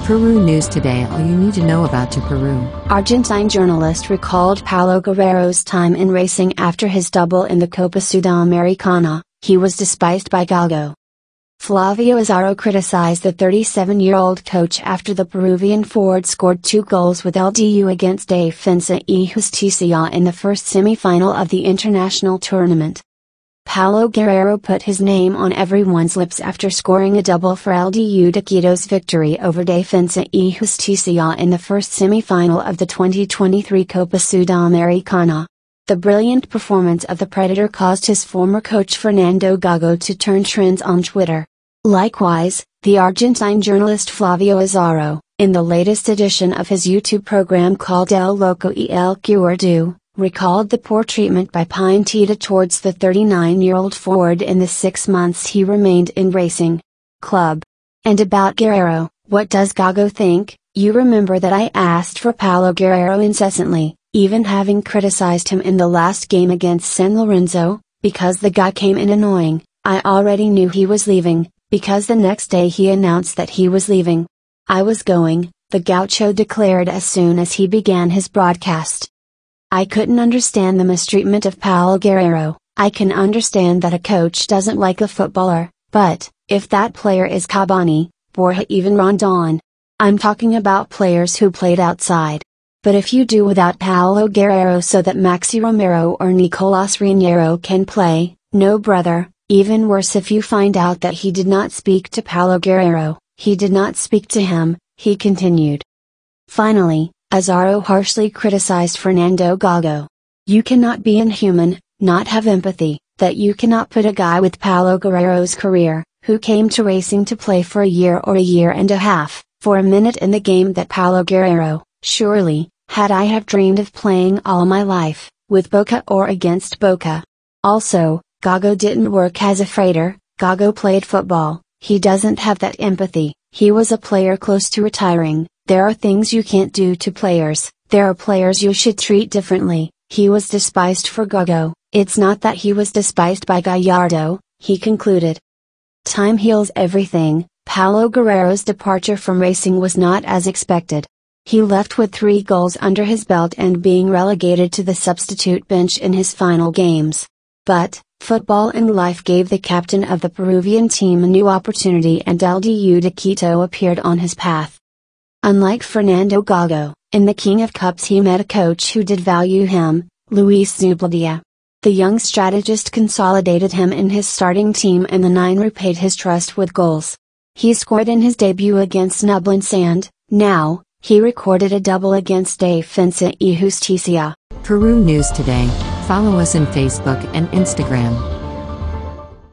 Peru News Today. All you need to know about Peru. Argentine journalist recalled Paolo Guerrero's time in racing after his double in the Copa Sudamericana. He was despised by Gago. Flavio Azzaro criticized the 37-year-old coach after the Peruvian forward scored 2 goals with LDU against Defensa y Justicia in the first semifinal of the international tournament. Paolo Guerrero put his name on everyone's lips after scoring a double for LDU de Quito's victory over Defensa y Justicia in the first semifinal of the 2023 Copa Sudamericana. The brilliant performance of the Predator caused his former coach Fernando Gago to turn trends on Twitter. Likewise, the Argentine journalist Flavio Azzaro, in the latest edition of his YouTube program called El Loco y el Cuerdo, recalled the poor treatment by Pineda towards the 39-year-old forward in the 6 months he remained in racing club. And about Guerrero, what does Gago think? You remember that I asked for Paolo Guerrero incessantly, even having criticized him in the last game against San Lorenzo, because the guy came in annoying. I already knew he was leaving, because the next day he announced that he was leaving. I was going, the Gaucho declared as soon as he began his broadcast. I couldn't understand the mistreatment of Paolo Guerrero. I can understand that a coach doesn't like a footballer, but, if that player is Cavani, Borja even Rondon. I'm talking about players who played outside. But if you do without Paolo Guerrero so that Maxi Romero or Nicolas Raniero can play, no brother, even worse if you find out that he did not speak to Paolo Guerrero, he did not speak to him, he continued. Finally, Azzaro harshly criticized Fernando Gago. You cannot be inhuman, not have empathy, that you cannot put a guy with Paolo Guerrero's career, who came to racing to play for a year or a year and a half, for a minute in the game that Paolo Guerrero, surely, had I have dreamed of playing all my life, with Boca or against Boca. Also, Gago didn't work as a freighter, Gago played football, he doesn't have that empathy, he was a player close to retiring. There are things you can't do to players, there are players you should treat differently. He was despised for Gago, it's not that he was despised by Gallardo, he concluded. Time heals everything. Paolo Guerrero's departure from racing was not as expected. He left with 3 goals under his belt and being relegated to the substitute bench in his final games. But, football and life gave the captain of the Peruvian team a new opportunity and LDU de Quito appeared on his path. Unlike Fernando Gago, in the King of Cups he met a coach who did value him, Luis Zubeldia. The young strategist consolidated him in his starting team and the 9 repaid his trust with goals. He scored in his debut against Nublense and, now, he recorded a double against Defensa y Justicia. Peru News Today. Follow us on Facebook and Instagram.